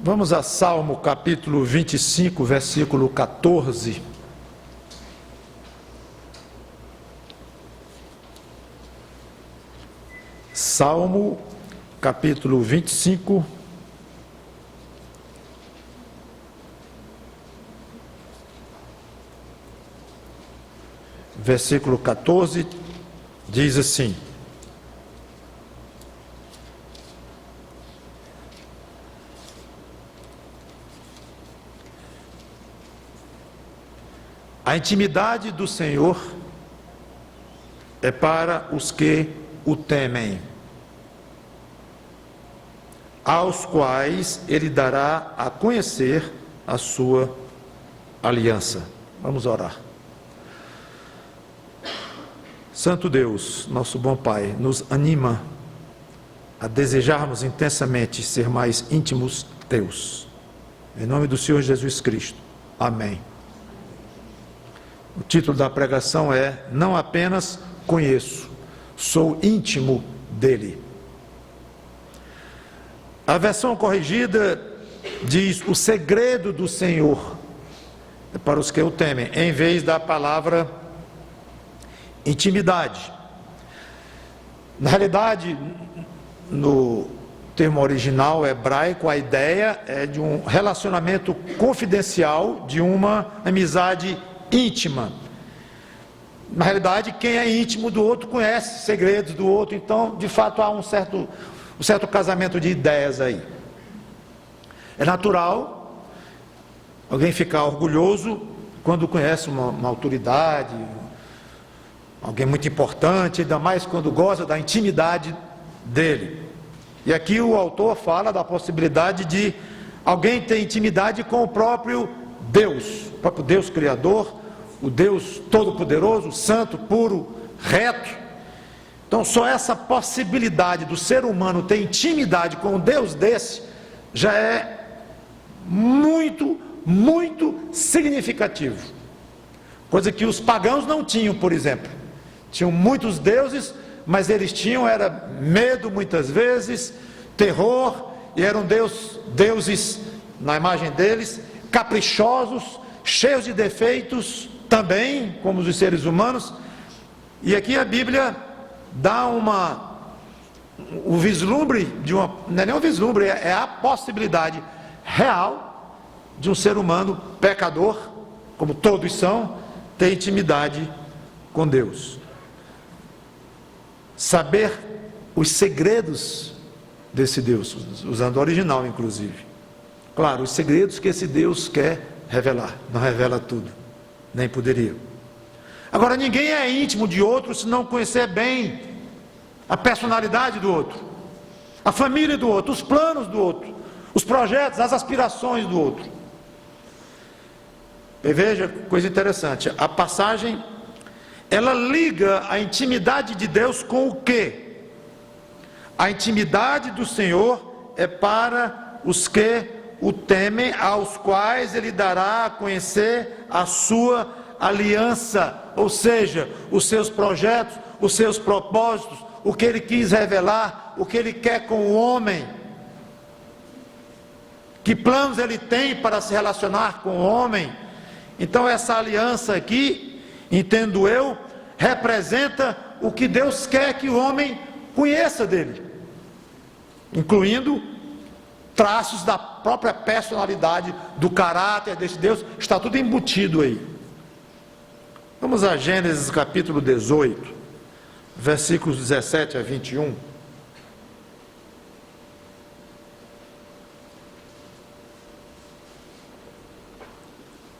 Vamos a Salmo capítulo 25, versículo 14. Salmo capítulo 25, versículo 14, diz assim: a intimidade do Senhor é para os que o temem, aos quais Ele dará a conhecer a sua aliança. Vamos orar. Santo Deus, nosso bom Pai, nos anima a desejarmos intensamente ser mais íntimos teus. Em nome do Senhor Jesus Cristo. Amém. O título da pregação é: não apenas conheço, sou íntimo dele. A versão corrigida diz: o segredo do Senhor é para os que o temem, em vez da palavra intimidade. Na realidade, no termo original hebraico, a ideia é de um relacionamento confidencial, de uma amizade íntima. Na realidade, quem é íntimo do outro conhece segredos do outro, então, de fato, há um certo casamento de ideias aí. É natural alguém ficar orgulhoso quando conhece uma autoridade, alguém muito importante, ainda mais quando gosta da intimidade dele. E aqui o autor fala da possibilidade de alguém ter intimidade com o próprio Deus Criador, o Deus Todo-Poderoso, Santo, puro, reto. Então só essa possibilidade do ser humano ter intimidade com um Deus desse já é muito, muito significativo. Coisa que os pagãos não tinham, por exemplo. Tinham muitos deuses, mas eles tinham era medo muitas vezes, terror, e eram deuses na imagem deles, caprichosos, cheios de defeitos também, como os seres humanos. E aqui a Bíblia dá o vislumbre de uma, não é nem um vislumbre, é a possibilidade real de um ser humano pecador, como todos são, ter intimidade com Deus. Saber os segredos desse Deus, usando o original inclusive. Claro, os segredos que esse Deus quer revelar, não revela tudo, nem poderia. Agora, ninguém é íntimo de outro se não conhecer bem a personalidade do outro, a família do outro, os planos do outro, os projetos, as aspirações do outro. E veja, coisa interessante, a passagem, ela liga a intimidade de Deus com o quê? A intimidade do Senhor é para os que o temem, aos quais Ele dará a conhecer a sua aliança, ou seja, os seus projetos, os seus propósitos, o que Ele quis revelar, o que Ele quer com o homem, que planos Ele tem para se relacionar com o homem. Então essa aliança aqui, entendo eu, representa o que Deus quer que o homem conheça dele, incluindo traços da própria personalidade, do caráter desse Deus, está tudo embutido aí. Vamos a Gênesis capítulo 18, versículos 17 a 21.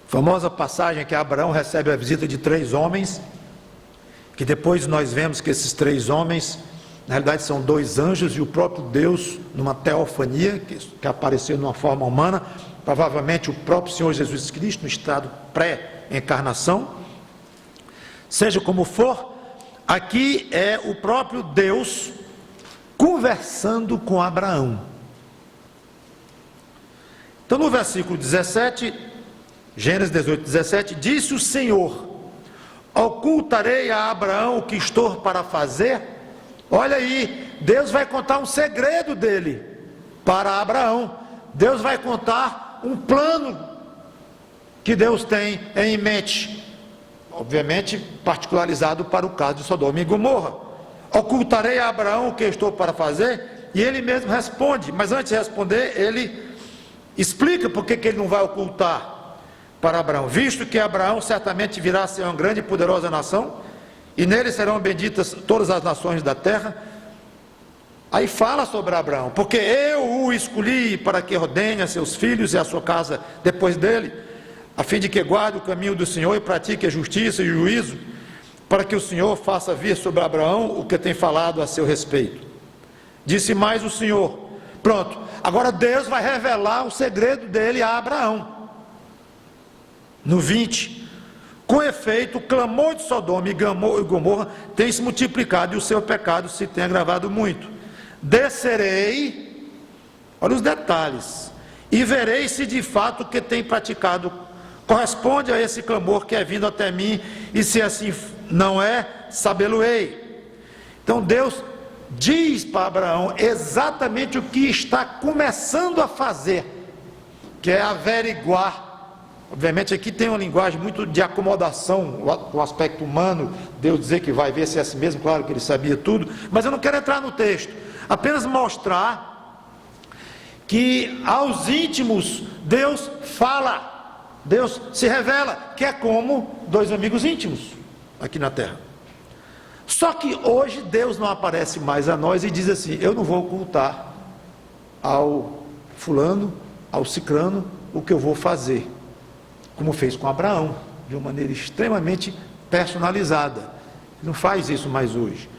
Famosa passagem que Abraão recebe a visita de 3 homens, que depois nós vemos que esses 3 homens, na realidade são 2 anjos e o próprio Deus, numa teofania, que apareceu numa forma humana, provavelmente o próprio Senhor Jesus Cristo, no estado pré-encarnação. Seja como for, aqui é o próprio Deus conversando com Abraão. Então no versículo 17, Gênesis 18, 17, disse o Senhor: ocultarei a Abraão o que estou para fazer? Olha aí, Deus vai contar um segredo dele para Abraão, Deus vai contar um plano que Deus tem em mente, obviamente particularizado para o caso de Sodoma e Gomorra. Ocultarei a Abraão o que estou para fazer? E ele mesmo responde, mas antes de responder, ele explica por que ele não vai ocultar para Abraão, visto que Abraão certamente virá a ser uma grande e poderosa nação, e nele serão benditas todas as nações da terra. Aí fala sobre Abraão, porque eu o escolhi para que ordene a seus filhos e a sua casa depois dele, a fim de que guarde o caminho do Senhor e pratique a justiça e o juízo, para que o Senhor faça vir sobre Abraão o que tem falado a seu respeito. Disse mais o Senhor. Pronto, agora Deus vai revelar o segredo dele a Abraão. No 20, com efeito, o clamor de Sodoma e Gomorra tem se multiplicado e o seu pecado se tem agravado muito. Descerei, olha os detalhes, e verei se de fato o que tem praticado corresponde a esse clamor que é vindo até mim, e se assim não é, sabê-lo-ei. Então Deus diz para Abraão exatamente o que está começando a fazer, que é averiguar. Obviamente aqui tem uma linguagem muito de acomodação, o aspecto humano, Deus dizer que vai ver se é assim mesmo, claro que ele sabia tudo, mas eu não quero entrar no texto, apenas mostrar que aos íntimos Deus fala, Deus se revela, que é como dois amigos íntimos aqui na terra. Só que hoje Deus não aparece mais a nós e diz assim: eu não vou ocultar ao fulano, ao cicrano, o que eu vou fazer, como fez com Abraão, de uma maneira extremamente personalizada. Ele não faz isso mais hoje.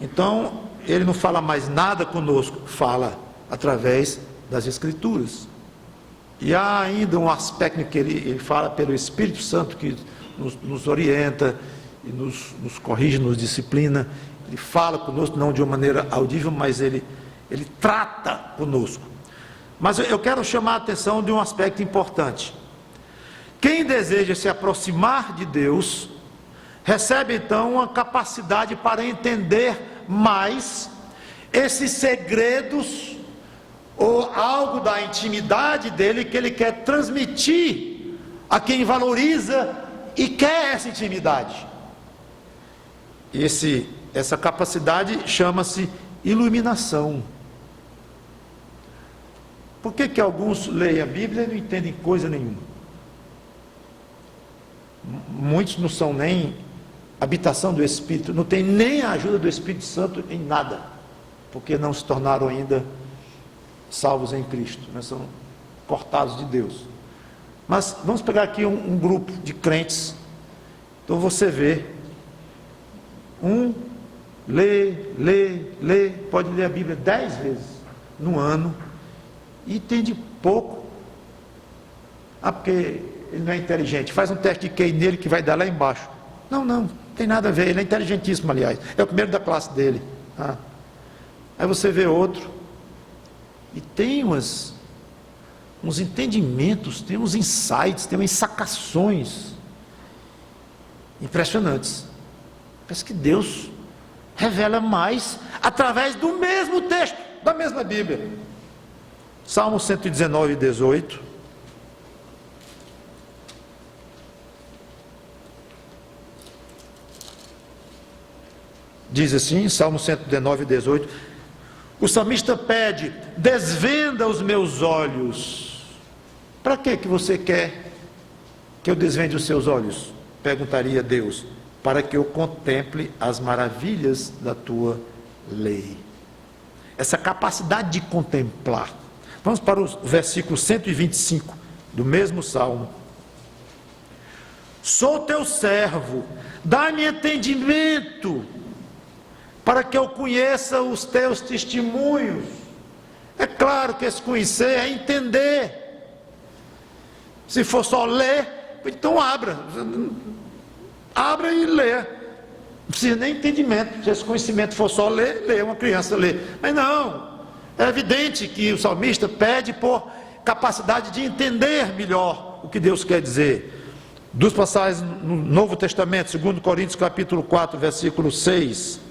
Então ele não fala mais nada conosco, fala através das Escrituras. E há ainda um aspecto que ele fala pelo Espírito Santo, que nos orienta e nos corrige, nos disciplina. Ele fala conosco, não de uma maneira audível, mas ele trata conosco. Mas eu quero chamar a atenção de um aspecto importante. Quem deseja se aproximar de Deus, recebe então uma capacidade para entender mais esses segredos, ou algo da intimidade dele que ele quer transmitir a quem valoriza e quer essa intimidade. Essa capacidade chama-se iluminação. Por que alguns leem a Bíblia e não entendem coisa nenhuma? Muitos não são nem habitação do Espírito, não tem nem a ajuda do Espírito Santo em nada, porque não se tornaram ainda salvos em Cristo, né? São cortados de Deus. Mas vamos pegar aqui um grupo de crentes. Então você vê, lê, pode ler a Bíblia 10 vezes no ano, e entende pouco. Porque ele não é inteligente, faz um teste de QI nele que vai dar lá embaixo. Não tem nada a ver, ele é inteligentíssimo, aliás, é o primeiro da classe dele. Aí você vê outro, e tem uns entendimentos, tem uns insights, tem umas sacações impressionantes. Parece que Deus revela mais através do mesmo texto, da mesma Bíblia. Salmo 119, 18. Diz assim, Salmo 119, 18. O salmista pede: desvenda os meus olhos. Para que você quer que eu desvende os seus olhos? Perguntaria Deus. Para que eu contemple as maravilhas da tua lei. Essa capacidade de contemplar. Vamos para o versículo 125 do mesmo salmo. Sou teu servo, dá-me entendimento, para que eu conheça os teus testemunhos. É claro que esse conhecer é entender. Se for só ler, então abra e lê. Não precisa nem entendimento. Se esse conhecimento for só ler, uma criança lê. Mas não, é evidente que o salmista pede por capacidade de entender melhor o que Deus quer dizer. Duas passagens no Novo Testamento, 2 Coríntios capítulo 4, versículo 6,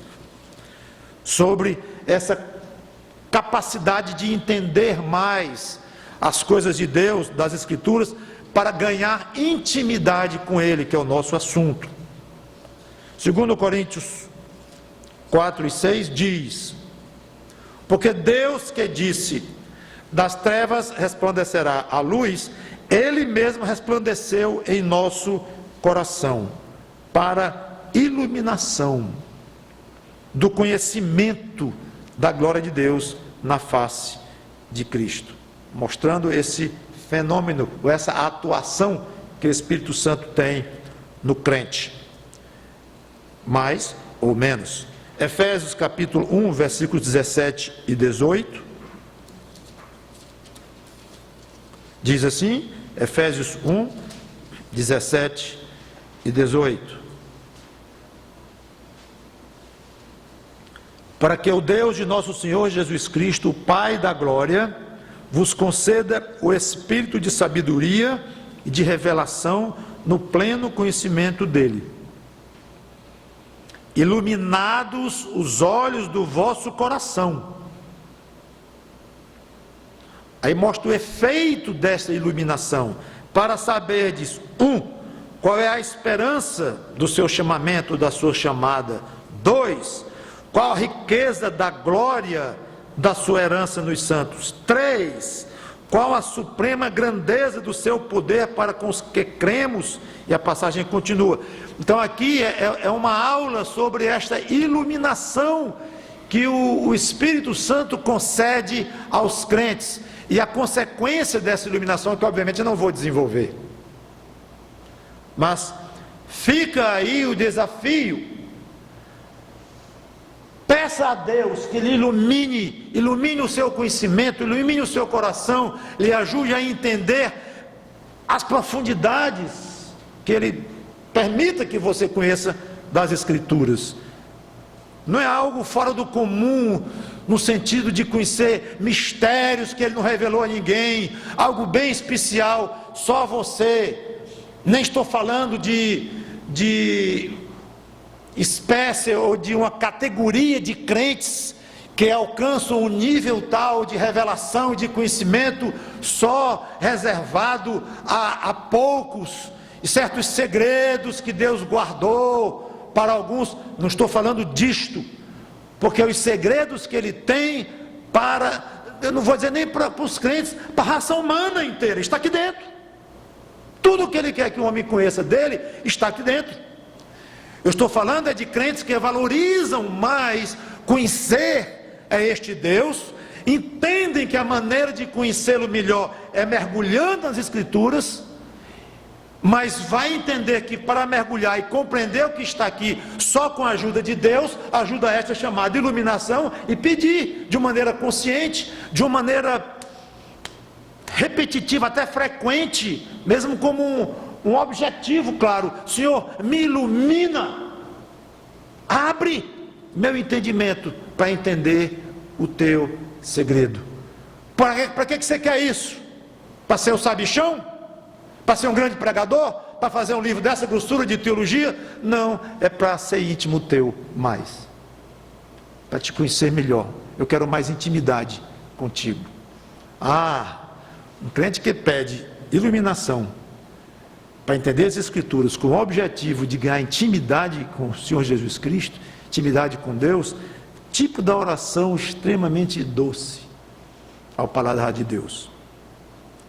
sobre essa capacidade de entender mais as coisas de Deus, das Escrituras, para ganhar intimidade com Ele, que é o nosso assunto. 2 Coríntios 4 e 6 diz: porque Deus que disse, das trevas resplandecerá a luz, Ele mesmo resplandeceu em nosso coração, para iluminação do conhecimento da glória de Deus na face de Cristo, mostrando esse fenômeno, ou essa atuação que o Espírito Santo tem no crente, mais ou menos. Efésios capítulo 1, versículos 17 e 18, diz assim, Efésios 1, 17 e 18: para que o Deus de nosso Senhor Jesus Cristo, o Pai da glória, vos conceda o espírito de sabedoria e de revelação no pleno conhecimento dele, iluminados os olhos do vosso coração. Aí mostra o efeito dessa iluminação, para saberdes, qual é a esperança do seu chamamento, da sua chamada. 2, qual a riqueza da glória da sua herança nos santos. 3, qual a suprema grandeza do seu poder para com os que cremos. E a passagem continua. Então aqui é uma aula sobre esta iluminação que o Espírito Santo concede aos crentes, e a consequência dessa iluminação, que obviamente eu não vou desenvolver, mas fica aí o desafio. Peça a Deus que lhe ilumine o seu conhecimento, ilumine o seu coração, lhe ajude a entender as profundidades, que Ele permita que você conheça das Escrituras. Não é algo fora do comum, no sentido de conhecer mistérios que Ele não revelou a ninguém, algo bem especial, só a você. Nem estou falando de espécie ou de uma categoria de crentes que alcançam um nível tal de revelação e de conhecimento só reservado a poucos, e certos segredos que Deus guardou para alguns. Não estou falando disto, porque os segredos que Ele tem para, eu não vou dizer nem para os crentes, para a raça humana inteira, está aqui dentro. Tudo o que Ele quer que o homem conheça dele está aqui dentro. Eu estou falando de crentes que valorizam mais conhecer este Deus, entendem que a maneira de conhecê-lo melhor é mergulhando nas Escrituras, mas vai entender que para mergulhar e compreender o que está aqui só com a ajuda de Deus, ajuda esta chamada iluminação, e pedir de uma maneira consciente, de uma maneira repetitiva, até frequente, mesmo como um objetivo claro: Senhor, me ilumina, abre meu entendimento para entender o teu segredo. Para que você quer isso? Para ser o sabichão? Para ser um grande pregador? Para fazer um livro dessa grossura de teologia? Não, é para ser íntimo teu mais, para te conhecer melhor. Eu quero mais intimidade contigo. Um crente que pede iluminação para entender as Escrituras com o objetivo de ganhar intimidade com o Senhor Jesus Cristo, intimidade com Deus, tipo da oração extremamente doce ao paladar de Deus,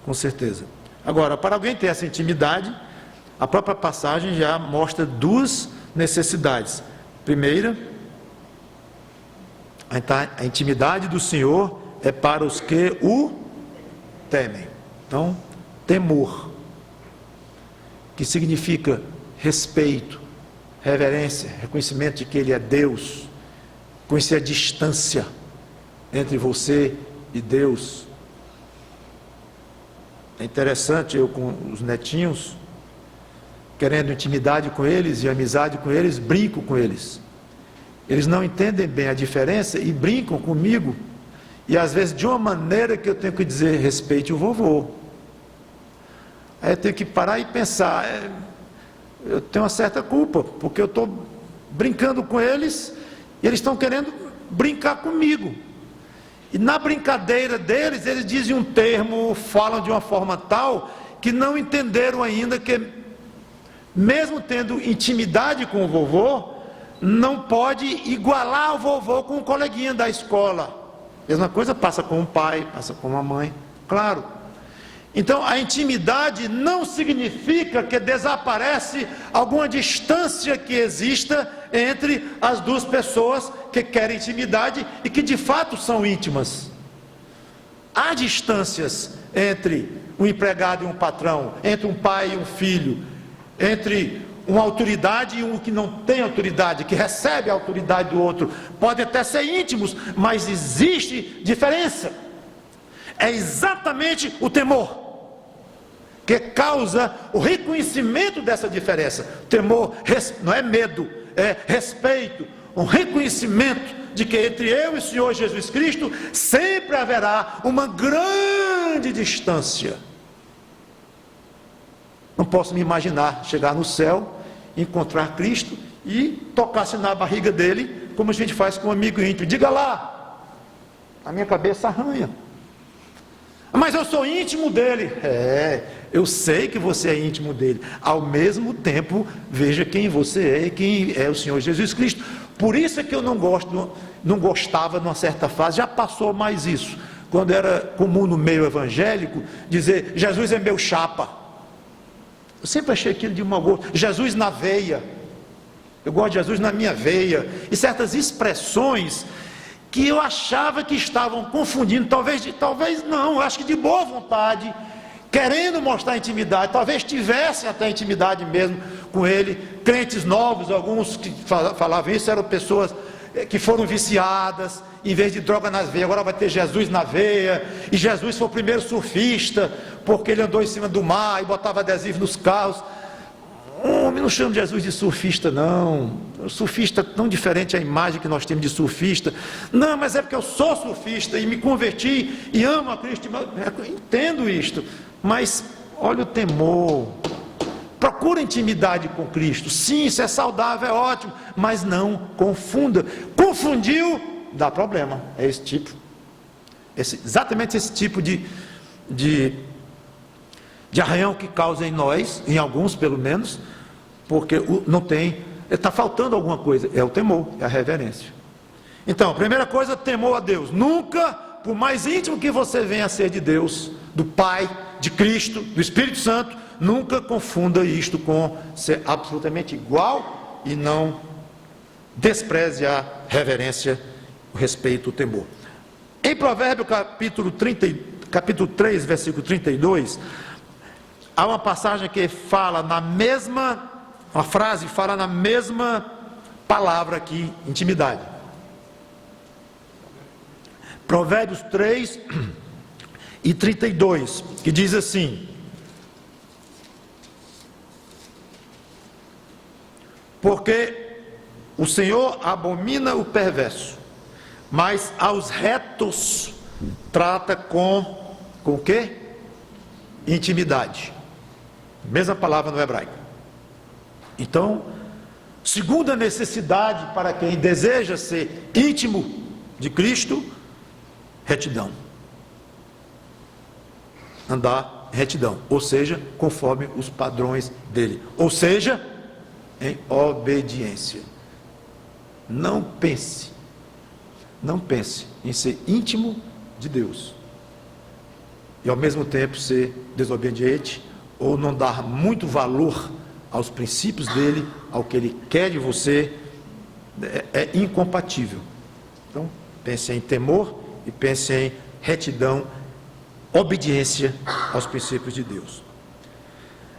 com certeza. Agora, para alguém ter essa intimidade, a própria passagem já mostra duas necessidades. Primeira, a intimidade do Senhor é para os que o temem. Então, temor, que significa respeito, reverência, reconhecimento de que Ele é Deus, conhecer a distância entre você e Deus. É interessante, eu com os netinhos, querendo intimidade com eles e amizade com eles, brinco com eles. Eles não entendem bem a diferença e brincam comigo, e às vezes de uma maneira que eu tenho que dizer: respeite o vovô. Aí eu tenho que parar e pensar, eu tenho uma certa culpa, porque eu estou brincando com eles, e eles estão querendo brincar comigo. E na brincadeira deles, eles dizem um termo, falam de uma forma tal, que não entenderam ainda que, mesmo tendo intimidade com o vovô, não pode igualar o vovô com o coleguinha da escola. Mesma coisa passa com o pai, passa com a mãe, claro. Então, a intimidade não significa que desaparece alguma distância que exista entre as duas pessoas que querem intimidade e que de fato são íntimas. Há distâncias entre um empregado e um patrão, entre um pai e um filho, entre uma autoridade e um que não tem autoridade, que recebe a autoridade do outro. Podem até ser íntimos, mas existe diferença. É exatamente o temor que causa o reconhecimento dessa diferença. Temor não é medo, é respeito, um reconhecimento de que entre eu e o Senhor Jesus Cristo sempre haverá uma grande distância. Não posso me imaginar chegar no céu, encontrar Cristo e tocar-se na barriga dele, como a gente faz com um amigo íntimo. Diga lá, a minha cabeça arranha. Mas eu sou íntimo dele. Eu sei que você é íntimo dele. Ao mesmo tempo, veja quem você é e quem é o Senhor Jesus Cristo. Por isso é que eu não gostava numa certa fase, já passou mais isso, quando era comum no meio evangélico, dizer, Jesus é meu chapa. Eu sempre achei aquilo de mau gosto. Jesus na veia. Eu gosto de Jesus na minha veia. E certas expressões que eu achava que estavam confundindo, talvez não, eu acho que de boa vontade, querendo mostrar intimidade, talvez tivessem até intimidade mesmo com ele. Crentes novos, alguns que falavam isso, eram pessoas que foram viciadas, em vez de droga nas veias, agora vai ter Jesus na veia, e Jesus foi o primeiro surfista, porque ele andou em cima do mar e botava adesivo nos carros. Homem, não chamo Jesus de surfista, não. O surfista é tão diferente a imagem que nós temos de surfista. Não, mas é porque eu sou surfista e me converti e amo a Cristo. Eu entendo isto, mas olha o temor. Procura intimidade com Cristo. Sim, isso é saudável, é ótimo, mas não confunda. Confundiu, dá problema. É esse tipo. Exatamente esse tipo de arranhão que causa em nós, em alguns pelo menos, porque não tem, está faltando alguma coisa, é o temor, é a reverência. Então, primeira coisa, temor a Deus. Nunca, por mais íntimo que você venha a ser de Deus, do Pai, de Cristo, do Espírito Santo, nunca confunda isto com ser absolutamente igual e não despreze a reverência, o respeito, o temor. Em Provérbios capítulo 3, versículo 32, há uma passagem que fala uma frase fala na mesma palavra aqui, intimidade. Provérbios 3 e 32, que diz assim: porque o Senhor abomina o perverso, mas aos retos trata com o quê? Intimidade. Mesma palavra no hebraico. Então, segunda necessidade para quem deseja ser íntimo de Cristo, retidão. Andar em retidão, ou seja, conforme os padrões dele, ou seja, em obediência. Não pense em ser íntimo de Deus e ao mesmo tempo ser desobediente ou não dar muito valor aos princípios dele, ao que ele quer de você. É incompatível. Então, pense em temor e pense em retidão, obediência aos princípios de Deus.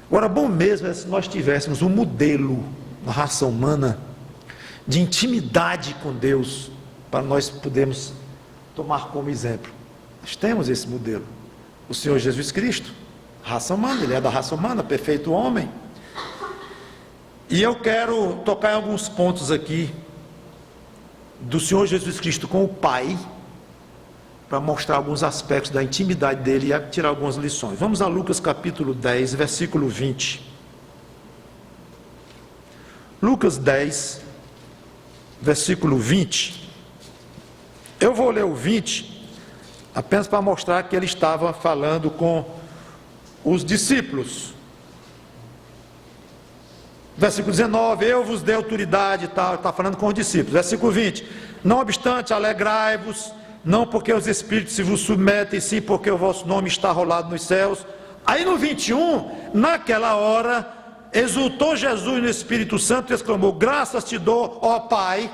Agora, bom mesmo é se nós tivéssemos um modelo na raça humana de intimidade com Deus, para nós podermos tomar como exemplo. Nós temos esse modelo, o Senhor Jesus Cristo, raça humana, ele é da raça humana, perfeito homem. E eu quero tocar em alguns pontos aqui do Senhor Jesus Cristo com o Pai, para mostrar alguns aspectos da intimidade dele e tirar algumas lições. Vamos a Lucas capítulo 10, versículo 20. Lucas 10, versículo 20. Eu vou ler o 20, apenas para mostrar que ele estava falando com os discípulos. Versículo 19, eu vos dei autoridade e tal, está falando com os discípulos. Versículo 20, não obstante, alegrai-vos, não porque os espíritos se vos submetem, sim porque o vosso nome está rolado nos céus. Aí no 21, naquela hora, exultou Jesus no Espírito Santo e exclamou, graças te dou, ó Pai,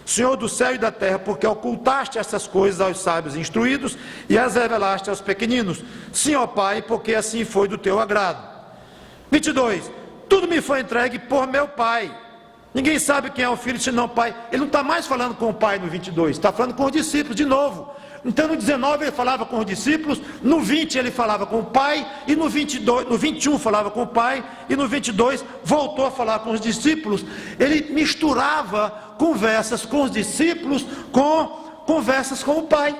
Senhor do céu e da terra, porque ocultaste essas coisas aos sábios instruídos e as revelaste aos pequeninos. Sim, ó Pai, porque assim foi do teu agrado. 22, tudo me foi entregue por meu Pai. Ninguém sabe quem é o Filho senão o Pai. Ele não está mais falando com o Pai no 22, está falando com os discípulos de novo. Então no 19 ele falava com os discípulos, no 20 ele falava com o Pai, e no 21 falava com o Pai, e no 22 voltou a falar com os discípulos. Ele misturava conversas com os discípulos com conversas com o Pai.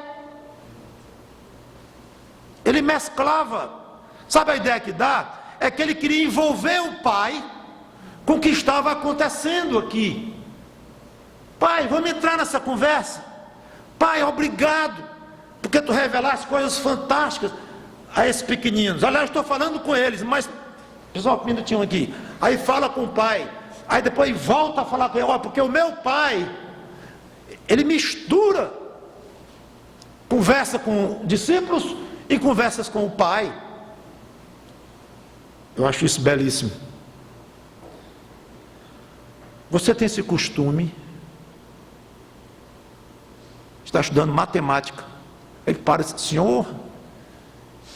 Ele mesclava. Sabe a ideia que dá? É que ele queria envolver o Pai com o que estava acontecendo aqui. Pai, vamos entrar nessa conversa. Pai, obrigado, porque tu revelaste coisas fantásticas a esses pequeninos. Aliás, estou falando com eles, mas, pessoal, um minutinho aqui. Aí fala com o Pai, aí depois volta a falar com ele, porque o meu Pai, ele mistura conversa com discípulos e conversas com o Pai. Eu acho isso belíssimo. Você tem esse costume, está estudando matemática, ele para e diz, Senhor,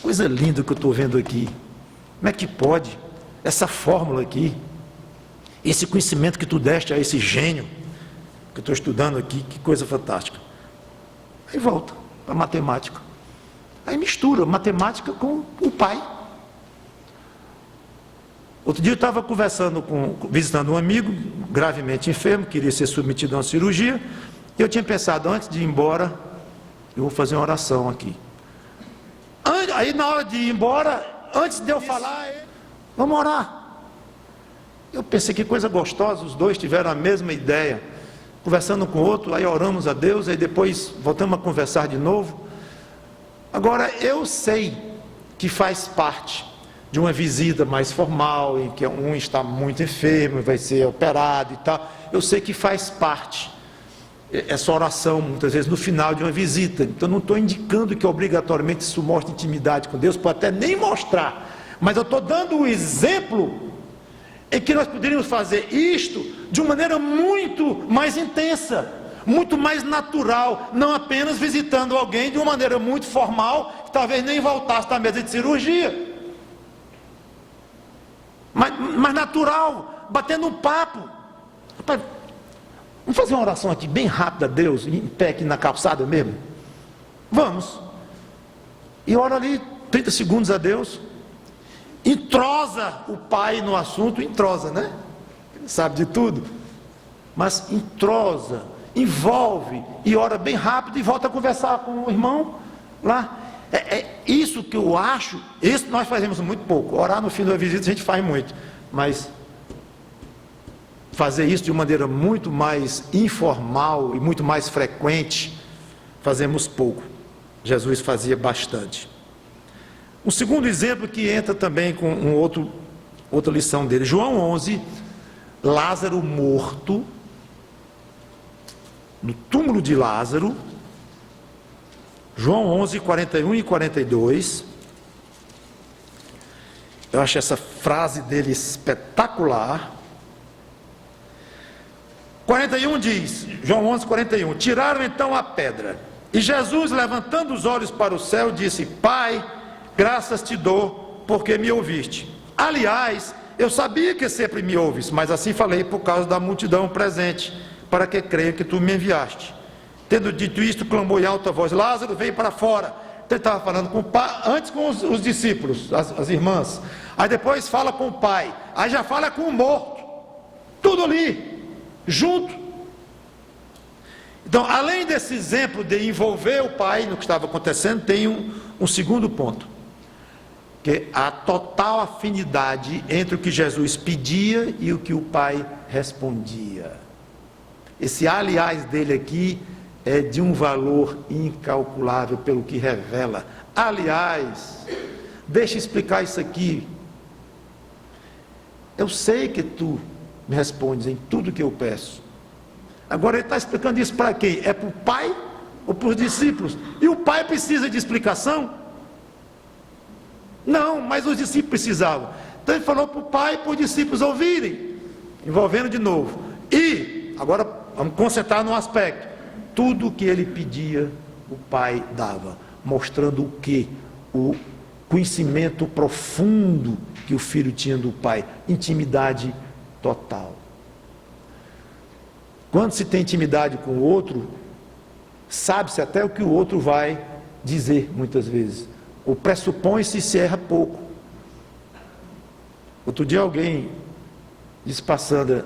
coisa linda que eu estou vendo aqui, como é que pode, essa fórmula aqui, esse conhecimento que tu deste a esse gênio, que eu estou estudando aqui, que coisa fantástica. Aí volta para a matemática, aí mistura matemática com o Pai. Outro dia eu estava visitando um amigo, gravemente enfermo, queria ser submetido a uma cirurgia, e eu tinha pensado, antes de ir embora, eu vou fazer uma oração aqui. Aí na hora de ir embora, antes de eu falar, vamos orar. Eu pensei que coisa gostosa, os dois tiveram a mesma ideia, conversando com o outro, aí oramos a Deus, aí depois voltamos a conversar de novo. Agora, eu sei que faz parte de uma visita mais formal, em que um está muito enfermo, vai ser operado e tal, eu sei que faz parte essa oração, muitas vezes no final de uma visita. Então não estou indicando que obrigatoriamente isso mostre intimidade com Deus, pode até nem mostrar, mas eu estou dando um exemplo em que nós poderíamos fazer isto de uma maneira muito mais intensa, muito mais natural, não apenas visitando alguém de uma maneira muito formal, que talvez nem voltasse da mesa de cirurgia, mas natural, batendo um papo. Rapaz, vamos fazer uma oração aqui bem rápida a Deus, em pé aqui na calçada mesmo? Vamos. E ora ali 30 segundos a Deus. Entrosa o Pai no assunto, entrosa, né? Ele sabe de tudo. Mas entrosa, envolve, e ora bem rápido e volta a conversar com o irmão lá. É isso que eu acho. Isso nós fazemos muito pouco. Orar no fim da visita a gente faz muito, mas fazer isso de maneira muito mais informal e muito mais frequente, fazemos pouco. Jesus fazia bastante. Um segundo exemplo que entra também com outra lição dele, João 11, Lázaro morto, no túmulo de Lázaro, João 11, 41 e 42, eu acho essa frase dele espetacular. 41 diz, João 11, 41, tiraram então a pedra, e Jesus, levantando os olhos para o céu, disse, Pai, graças te dou, porque me ouviste. Aliás, eu sabia que sempre me ouves, mas assim falei por causa da multidão presente, para que creia que tu me enviaste. Tendo dito isto, clamou em alta voz, Lázaro, vem para fora. Então ele estava falando com o pai, antes com os discípulos, as irmãs, aí depois fala com o pai, aí já fala com o morto, tudo ali, junto. Então, além desse exemplo de envolver o pai no que estava acontecendo, tem um segundo ponto, que é a total afinidade entre o que Jesus pedia e o que o pai respondia. Esse aliás dele aqui é de um valor incalculável pelo que revela. Aliás, deixa eu explicar isso aqui. Eu sei que tu me respondes em tudo que eu peço. Agora ele está explicando isso para quem? É para o Pai ou para os discípulos? E o Pai precisa de explicação? Não, mas os discípulos precisavam. Então ele falou para o Pai e para os discípulos ouvirem, envolvendo de novo. E, agora vamos concentrar no aspecto. Tudo o que ele pedia, o Pai dava. Mostrando o que? O conhecimento profundo que o Filho tinha do Pai. Intimidade total. Quando se tem intimidade com o outro, sabe-se até o que o outro vai dizer, muitas vezes. O pressupõe-se e se erra pouco. Outro dia alguém disse para a Sandra: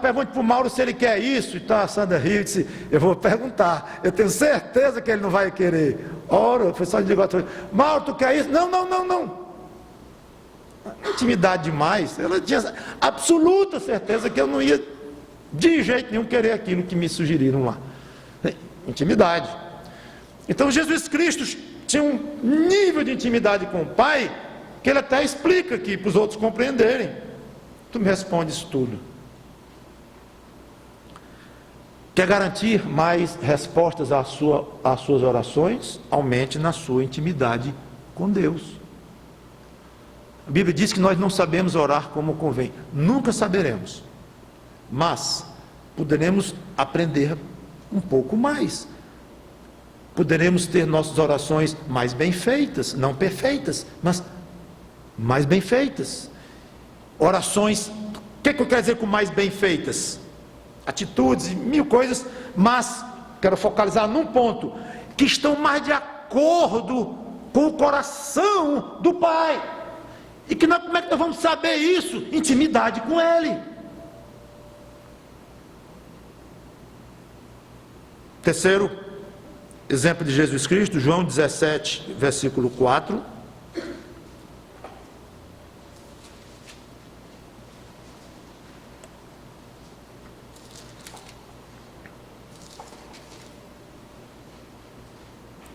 pergunte para o Mauro se ele quer isso. Então a Sandra riu e disse: eu vou perguntar, eu tenho certeza que ele não vai querer. Ora, foi só de ligar: Mauro, tu quer isso? Não. Intimidade demais. Ela tinha absoluta certeza que eu não ia de jeito nenhum querer aquilo que me sugeriram lá. Intimidade. Então Jesus Cristo tinha um nível de intimidade com o Pai que ele até explica aqui para os outros compreenderem. Tu me respondes tudo. Quer garantir mais respostas às suas orações? Aumente na sua intimidade com Deus. A Bíblia diz que nós não sabemos orar como convém. Nunca saberemos. Mas poderemos aprender um pouco mais. Poderemos ter nossas orações mais bem feitas, não perfeitas, mas mais bem feitas. Orações, o que eu quero dizer com mais bem feitas? Atitudes, mil coisas, mas quero focalizar num ponto, que estão mais de acordo com o coração do Pai. E que como é que nós vamos saber isso? Intimidade com Ele. Terceiro exemplo de Jesus Cristo, João 17, versículo 4.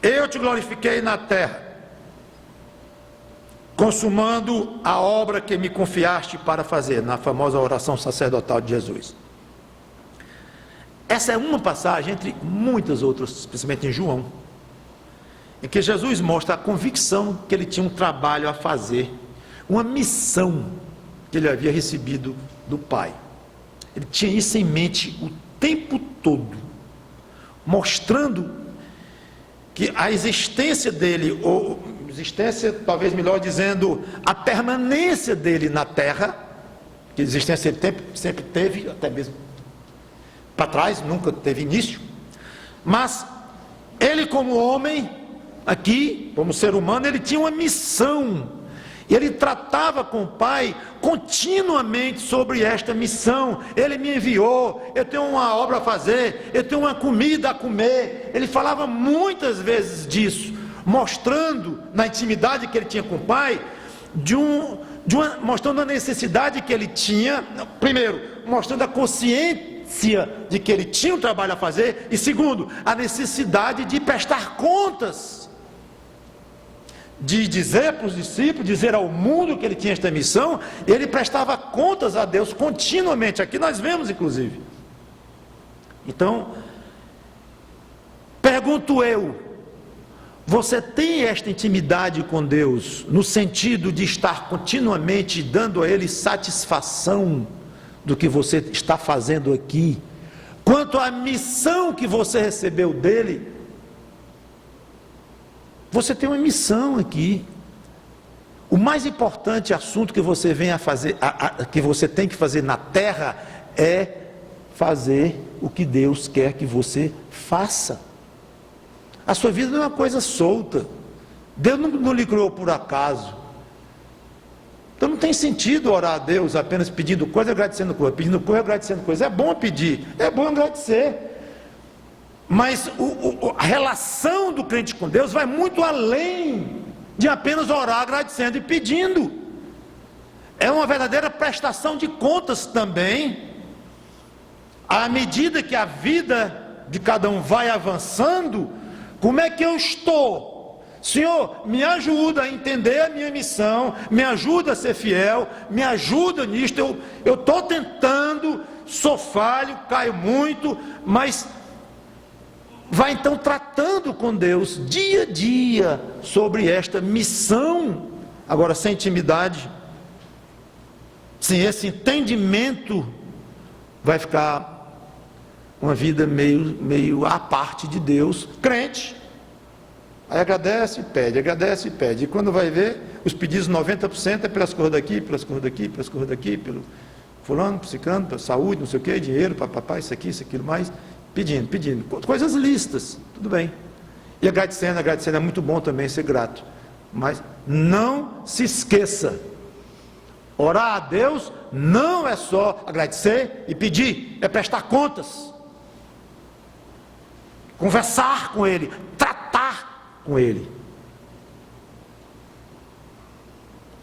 Eu te glorifiquei na terra, consumando a obra que me confiaste para fazer, na famosa oração sacerdotal de Jesus. Essa é uma passagem entre muitas outras, principalmente em João, em que Jesus mostra a convicção que ele tinha um trabalho a fazer, uma missão que ele havia recebido do Pai. Ele tinha isso em mente o tempo todo, mostrando que a existência dele, ou existência, talvez melhor dizendo, a permanência dele na terra, que a existência ele sempre teve, até mesmo para trás, nunca teve início, mas ele como homem, aqui, como ser humano, ele tinha uma missão, e ele tratava com o Pai continuamente sobre esta missão. Ele me enviou, eu tenho uma obra a fazer, eu tenho uma comida a comer. Ele falava muitas vezes disso, mostrando na intimidade que ele tinha com o Pai, mostrando a necessidade que ele tinha, primeiro, mostrando a consciência de que ele tinha um trabalho a fazer, e segundo, a necessidade de prestar contas, de dizer para os discípulos, dizer ao mundo que ele tinha esta missão. Ele prestava contas a Deus continuamente, aqui nós vemos inclusive. Então, pergunto eu, você tem esta intimidade com Deus, no sentido de estar continuamente dando a Ele satisfação do que você está fazendo aqui, quanto à missão que você recebeu dele? Você tem uma missão aqui. O mais importante assunto que você vem a fazer, que você tem que fazer na terra, é fazer o que Deus quer que você faça. A sua vida não é uma coisa solta. Deus não lhe criou por acaso. Então não tem sentido orar a Deus apenas pedindo coisa, agradecendo coisa, pedindo coisa, agradecendo coisa. É bom pedir, é bom agradecer. Mas a relação do crente com Deus vai muito além de apenas orar agradecendo e pedindo. É uma verdadeira prestação de contas também, à medida que a vida de cada um vai avançando, como é que eu estou? Senhor, me ajuda a entender a minha missão, me ajuda a ser fiel, me ajuda nisto. Eu estou tentando, sou falho, caio muito, mas vai então tratando com Deus dia a dia sobre esta missão. Agora, sem intimidade, sem esse entendimento, vai ficar uma vida meio à parte de Deus, crente. Aí agradece e pede. E quando vai ver, os pedidos 90% é pelas coisas daqui, pelas coisas daqui, pelas coisas daqui, pelo fulano, pelo ciclano, pela saúde, não sei o que, dinheiro, papapá, isso aqui, isso, aquilo mais, pedindo. Coisas listas, tudo bem. E agradecendo é muito bom também ser grato. Mas não se esqueça, orar a Deus não é só agradecer e pedir, é prestar contas. Conversar com Ele, tratar com Ele.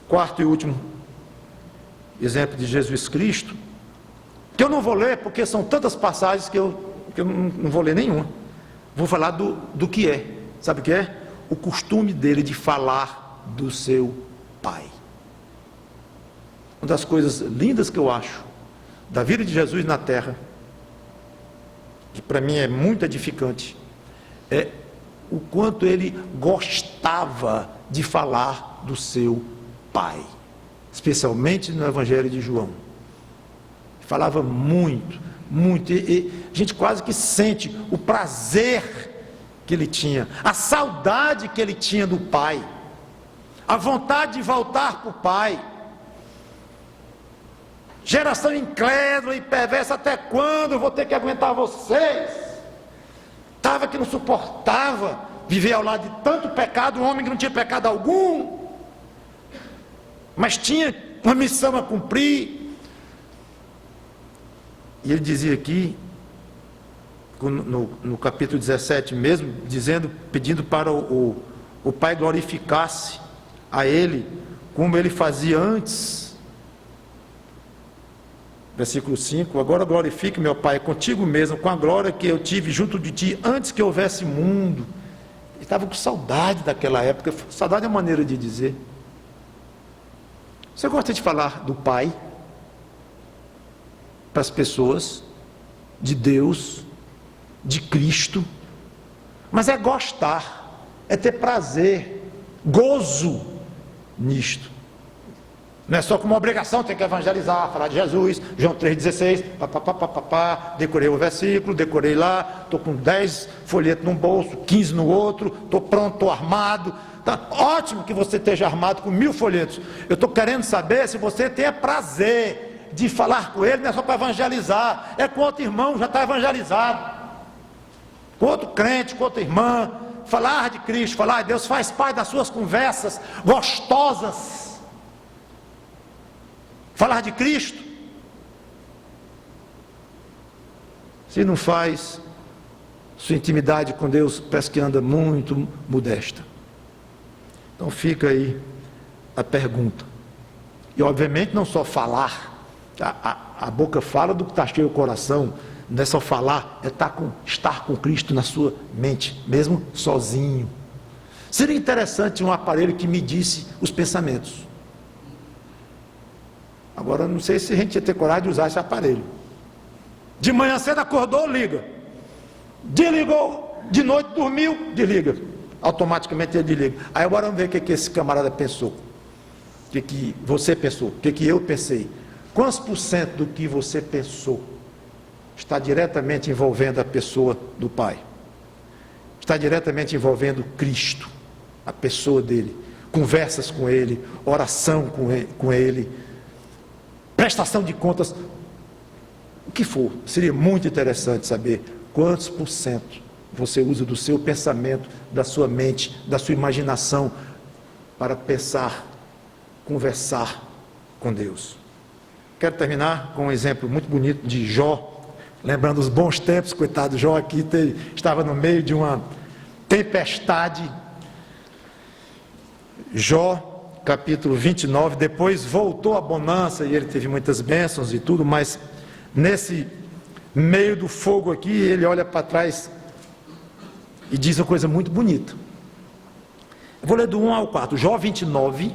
Quarto e último exemplo de Jesus Cristo, que eu não vou ler porque são tantas passagens que eu não vou ler nenhuma. Vou falar do que é. Sabe o que é? O costume dele de falar do seu Pai. Uma das coisas lindas que eu acho da vida de Jesus na terra, que para mim é muito edificante, é o quanto ele gostava de falar do seu Pai, especialmente no Evangelho de João. Falava muito, e a gente quase que sente o prazer que ele tinha, a saudade que ele tinha do Pai, a vontade de voltar para o Pai. Geração incrédula e perversa, até quando eu vou ter que aguentar vocês? Estava que não suportava viver ao lado de tanto pecado, um homem que não tinha pecado algum, mas tinha uma missão a cumprir. E ele dizia aqui, no capítulo 17 mesmo, pedindo para o Pai glorificasse a ele, como ele fazia antes. Versículo 5, agora glorifique meu Pai contigo mesmo, com a glória que eu tive junto de ti, antes que houvesse mundo. Ele estava com saudade daquela época. Saudade é uma maneira de dizer. Você gosta de falar do Pai para as pessoas, de Deus, de Cristo, mas é gostar, é ter prazer, gozo nisto. Não é só como obrigação, tem que evangelizar, falar de Jesus, João 3,16, decorei o versículo, decorei lá, estou com 10 folhetos num bolso, 15 no outro, estou pronto, estou armado. Tá ótimo que você esteja armado com 1000 folhetos. Eu estou querendo saber se você tem prazer de falar com ele, não é só para evangelizar, é com outro irmão, já está evangelizado, com outro crente, com outra irmã. Falar de Cristo, falar de Deus faz parte das suas conversas gostosas. Falar de Cristo, se não faz, sua intimidade com Deus parece que anda muito modesta. Então fica aí a pergunta. E obviamente não só falar, a boca fala do que está cheio o coração, não é só falar, é estar com Cristo na sua mente, mesmo sozinho. Seria interessante um aparelho que medisse os pensamentos. Agora, não sei se a gente ia ter coragem de usar esse aparelho. De manhã cedo acordou, liga. Desligou, de noite dormiu, desliga. Automaticamente ele desliga. Aí agora vamos ver o que esse camarada pensou. O que você pensou, o que eu pensei. Quantos por cento do que você pensou está diretamente envolvendo a pessoa do Pai? Está diretamente envolvendo Cristo, a pessoa dele. Conversas com ele, oração com ele, prestação de contas, o que for. Seria muito interessante saber quantos por cento você usa do seu pensamento, da sua mente, da sua imaginação para pensar, conversar com Deus. Quero terminar com um exemplo muito bonito de Jó, lembrando os bons tempos. Coitado, Jó aqui estava no meio de uma tempestade. Jó capítulo 29, depois voltou a bonança e ele teve muitas bênçãos e tudo, mas nesse meio do fogo aqui, ele olha para trás e diz uma coisa muito bonita. Eu vou ler do 1 ao 4, Jó 29,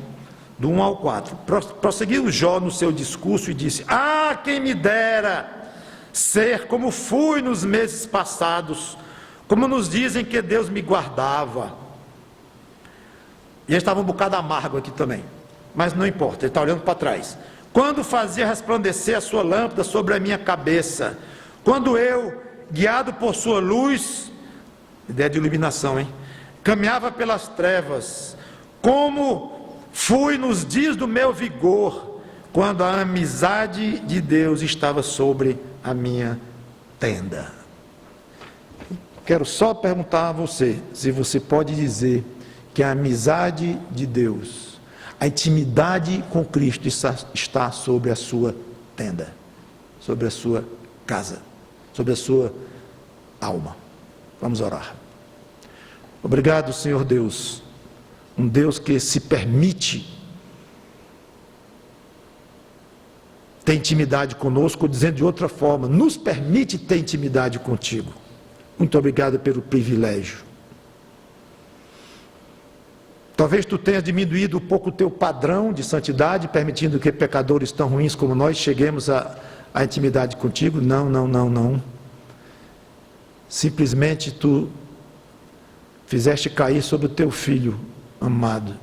do 1 ao 4. Prosseguiu Jó no seu discurso e disse: ah, quem me dera ser como fui nos meses passados, como nos dizem que Deus me guardava. E ele estava um bocado amargo aqui também, mas não importa, ele está olhando para trás. Quando fazia resplandecer a sua lâmpada sobre a minha cabeça, quando eu, guiado por sua luz, ideia de iluminação, hein? Caminhava pelas trevas, como fui nos dias do meu vigor, quando a amizade de Deus estava sobre a minha tenda. Quero só perguntar a você, se você pode dizer que a amizade de Deus, a intimidade com Cristo está sobre a sua tenda, sobre a sua casa, sobre a sua alma. Vamos orar. Obrigado, Senhor Deus, um Deus que se permite ter intimidade conosco, dizendo de outra forma, nos permite ter intimidade contigo. Muito obrigado pelo privilégio. Talvez tu tenhas diminuído um pouco o teu padrão de santidade, permitindo que pecadores tão ruins como nós cheguemos à intimidade contigo. Não. Simplesmente tu fizeste cair sobre o teu Filho amado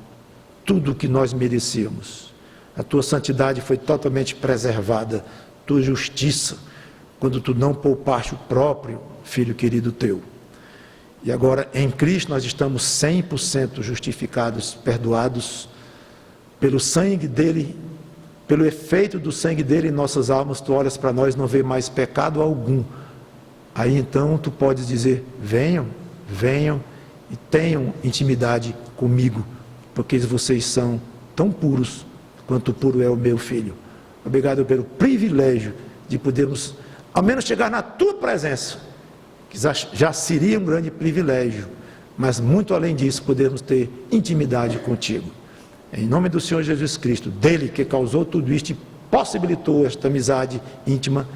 tudo o que nós merecíamos. A tua santidade foi totalmente preservada, tua justiça, quando tu não poupaste o próprio Filho querido teu. E agora em Cristo nós estamos 100% justificados, perdoados pelo sangue dele, pelo efeito do sangue dele em nossas almas. Tu olhas para nós, não vê mais pecado algum. Aí então tu podes dizer: venham e tenham intimidade comigo, porque vocês são tão puros quanto puro é o meu Filho. Obrigado pelo privilégio de podermos ao menos chegar na tua presença, que já seria um grande privilégio, mas muito além disso, podermos ter intimidade contigo. Em nome do Senhor Jesus Cristo, dele que causou tudo isto e possibilitou esta amizade íntima,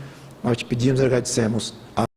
nós te pedimos e agradecemos.